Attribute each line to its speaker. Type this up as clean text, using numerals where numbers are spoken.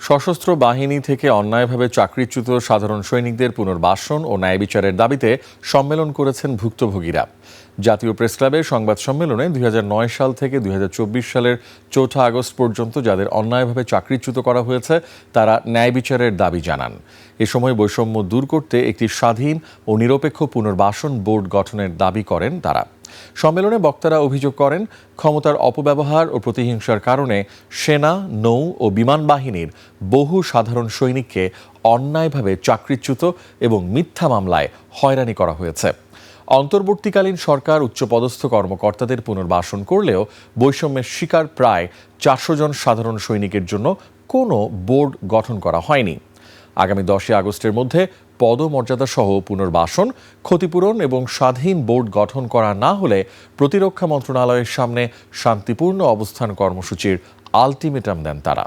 Speaker 1: সশস্ত্র বাহিনী থেকে অন্যায়ভাবে চাকরিচ্যুত সাধারণ সৈনিকদের পুনর্বাসন ও ন্যায় বিচারের দাবিতে সম্মেলন করেছেন ভুক্তভোগীরা। জাতীয় প্রেসক্লাবে সংবাদ সম্মেলনে ২০০৯ সাল থেকে ২০২৪ সালের ৪ আগস্ট পর্যন্ত যাদের অন্যায়ভাবে চাকরিচ্যুত করা হয়েছে তারা ন্যায় বিচারের দাবি জানান। এ সময় বৈষম্য দূর করতে একটি স্বাধীন ও নিরপেক্ষ পুনর্বাসন বোর্ড গঠনের দাবি করেন তারা। সম্মেলনে বক্তারা অভিযোগ করেন, ক্ষমতার অপব্যবহার ও প্রতিহিংসার কারণে সেনা, নৌ ও বিমান বাহিনীর বহু সাধারণ সৈনিককে অন্যায়ভাবে চাকরিচ্যুত এবং মিথ্যা মামলায় হয়রানি করা হয়েছে। অন্তর্বর্তীকালীন সরকার উচ্চপদস্থ কর্মকর্তাদের পুনর্বাসন করলেও বৈষম্যের শিকার প্রায় ৪০০ জন সাধারণ সৈনিকের জন্য কোনো বোর্ড গঠন করা হয়নি। আগামী ১০ আগস্টের মধ্যে পদমর্যাদা সহ পুনর্বাসন, ক্ষতিপূরণ এবং স্বাধীন বোর্ড গঠন করা না হলে প্রতিরক্ষা মন্ত্রণালয়ের সামনে শান্তিপূর্ণ অবস্থান কর্মসূচির আলটিমেটাম দেন তারা।